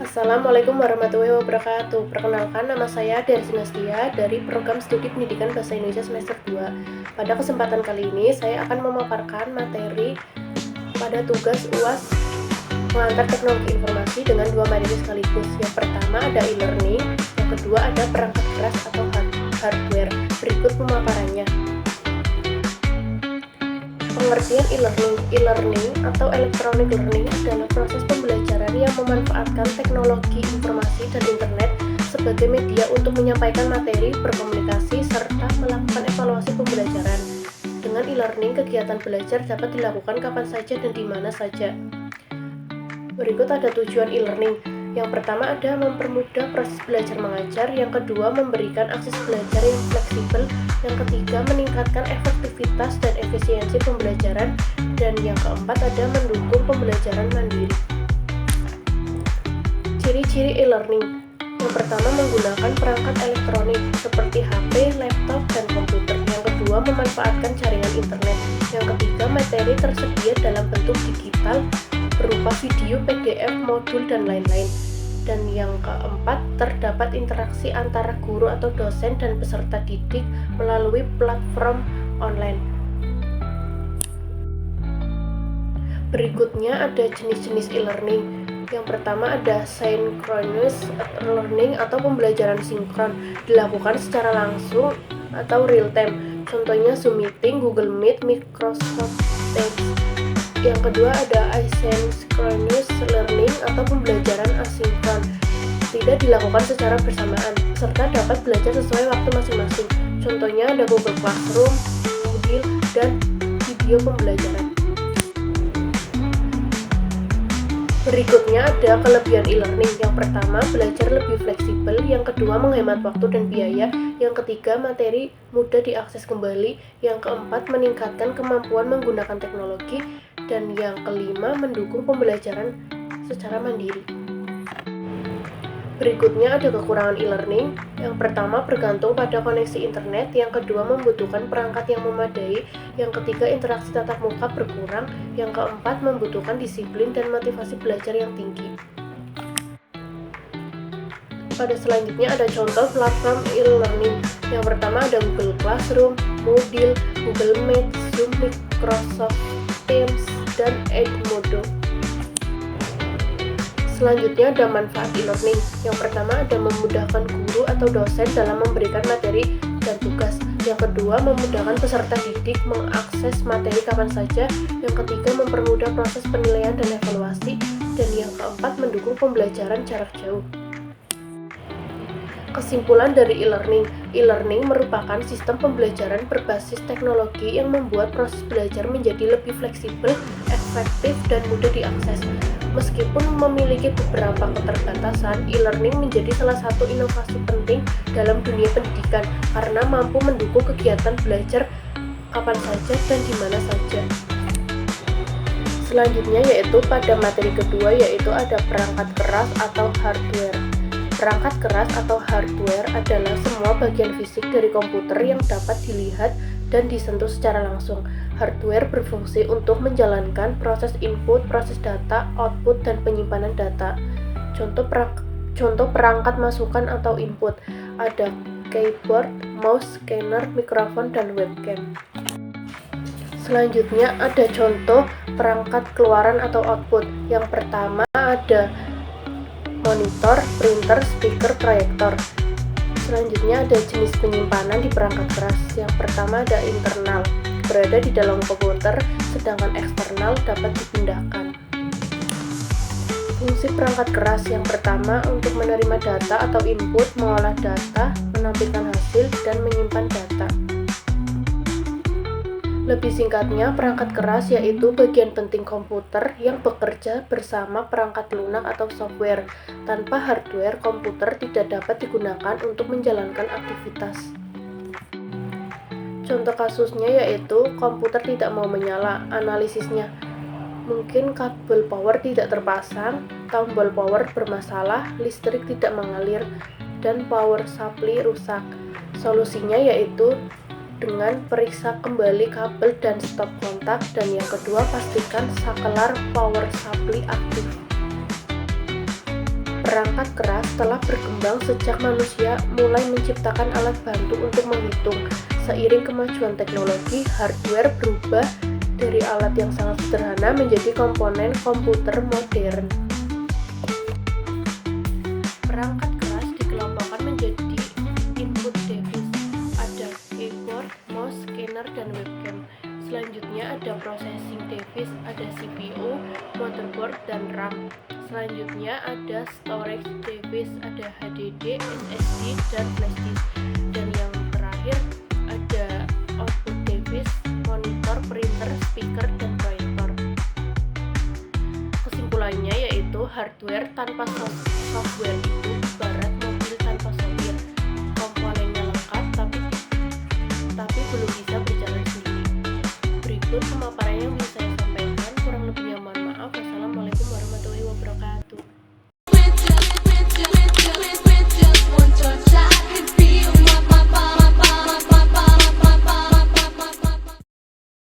Assalamualaikum warahmatullahi wabarakatuh. Perkenalkan, nama saya Dari Sinastia dari Program Studi Pendidikan Bahasa Indonesia semester 2. Pada kesempatan kali ini saya akan memaparkan materi pada tugas UAS mengantar teknologi informasi dengan dua materi sekaligus. Yang pertama ada e-learning, yang kedua ada perangkat keras atau hardware. Berikut pemaparannya. Pengertian e-learning atau electronic learning adalah proses pembelajaran yang memanfaatkan teknologi informasi dan internet sebagai media untuk menyampaikan materi, berkomunikasi, serta melakukan evaluasi pembelajaran. Dengan e-learning, kegiatan belajar dapat dilakukan kapan saja dan di mana saja. Berikut ada tujuan e-learning. Yang pertama ada mempermudah proses belajar mengajar, yang kedua memberikan akses belajar yang fleksibel, yang ketiga meningkatkan efektivitas dan efisiensi pembelajaran, dan yang keempat ada mendukung pembelajaran mandiri. Ciri-ciri e-learning. Yang pertama menggunakan perangkat elektronik seperti HP, laptop, dan komputer. Yang kedua memanfaatkan jaringan internet. Yang ketiga materi tersedia dalam bentuk digital berupa video, PDF, modul, dan lain-lain. Dan yang keempat, terdapat interaksi antara guru atau dosen dan peserta didik melalui platform online. Berikutnya ada jenis-jenis e-learning. Yang pertama ada synchronous learning atau pembelajaran sinkron, dilakukan secara langsung atau real time. Contohnya Zoom Meeting, Google Meet, Microsoft Teams. Yang kedua ada asynchronous learning atau pembelajaran asinkron, tidak dilakukan secara bersamaan, serta dapat belajar sesuai waktu masing-masing. Contohnya ada Google Classroom, Moodle, dan video pembelajaran. Berikutnya ada kelebihan e-learning. Yang pertama, belajar lebih fleksibel. Yang kedua, menghemat waktu dan biaya. Yang ketiga, materi mudah diakses kembali. Yang keempat, meningkatkan kemampuan menggunakan teknologi. Dan yang kelima, mendukung pembelajaran secara mandiri. Berikutnya ada kekurangan e-learning. Yang pertama, bergantung pada koneksi internet. Yang kedua, membutuhkan perangkat yang memadai. Yang ketiga, interaksi tatap muka berkurang. Yang keempat, membutuhkan disiplin dan motivasi belajar yang tinggi. Pada selanjutnya ada contoh platform e-learning. Yang pertama ada Google Classroom, Moodle, Google Meet, Zoom, Microsoft Teams, dan Edmodo. Selanjutnya ada manfaat e-learning. Yang pertama ada memudahkan guru atau dosen dalam memberikan materi dan tugas. Yang kedua memudahkan peserta didik mengakses materi kapan saja. Yang ketiga mempermudah proses penilaian dan evaluasi. Dan yang keempat mendukung pembelajaran jarak jauh. Kesimpulan dari e-learning. E-learning merupakan sistem pembelajaran berbasis teknologi yang membuat proses belajar menjadi lebih fleksibel, efektif, dan mudah diakses. Meskipun memiliki beberapa keterbatasan, e-learning menjadi salah satu inovasi penting dalam dunia pendidikan karena mampu mendukung kegiatan belajar kapan saja dan di mana saja. Selanjutnya yaitu pada materi kedua yaitu ada perangkat keras atau hardware. Perangkat keras atau hardware adalah semua bagian fisik dari komputer yang dapat dilihat dan disentuh secara langsung. Hardware berfungsi untuk menjalankan proses input, proses data, output, dan penyimpanan data. Contoh perangkat masukan atau input ada keyboard, mouse, scanner, mikrofon, dan webcam. Selanjutnya ada contoh perangkat keluaran atau output. Yang pertama ada monitor, printer, speaker, proyektor. Selanjutnya ada jenis penyimpanan di perangkat keras. Yang pertama ada internal, berada di dalam komputer, sedangkan eksternal dapat dipindahkan. Fungsi perangkat keras yang pertama untuk menerima data atau input, mengolah data, menampilkan hasil, dan menyimpan data. Lebih singkatnya, perangkat keras yaitu bagian penting komputer yang bekerja bersama perangkat lunak atau software. Tanpa hardware, komputer tidak dapat digunakan untuk menjalankan aktivitas. Contoh kasusnya yaitu komputer tidak mau menyala, analisisnya. Mungkin kabel power tidak terpasang, tombol power bermasalah, listrik tidak mengalir, dan power supply rusak. Solusinya yaitu dengan periksa kembali kabel dan stop kontak, dan yang kedua pastikan sakelar power supply aktif. Perangkat keras telah berkembang sejak manusia mulai menciptakan alat bantu untuk menghitung. Seiring kemajuan teknologi, hardware berubah dari alat yang sangat sederhana menjadi komponen komputer modern. Perangkat keras dikelompokkan menjadi input device. Ada keyboard, mouse, scanner, dan webcam. Selanjutnya ada processing device, ada CPU, motherboard, dan RAM. Selanjutnya ada storage device, ada HDD, SSD, dan flash disk. Dan yang terakhir ada output device, monitor, printer, speaker, dan proyektor. Kesimpulannya yaitu hardware tanpa software itu ibarat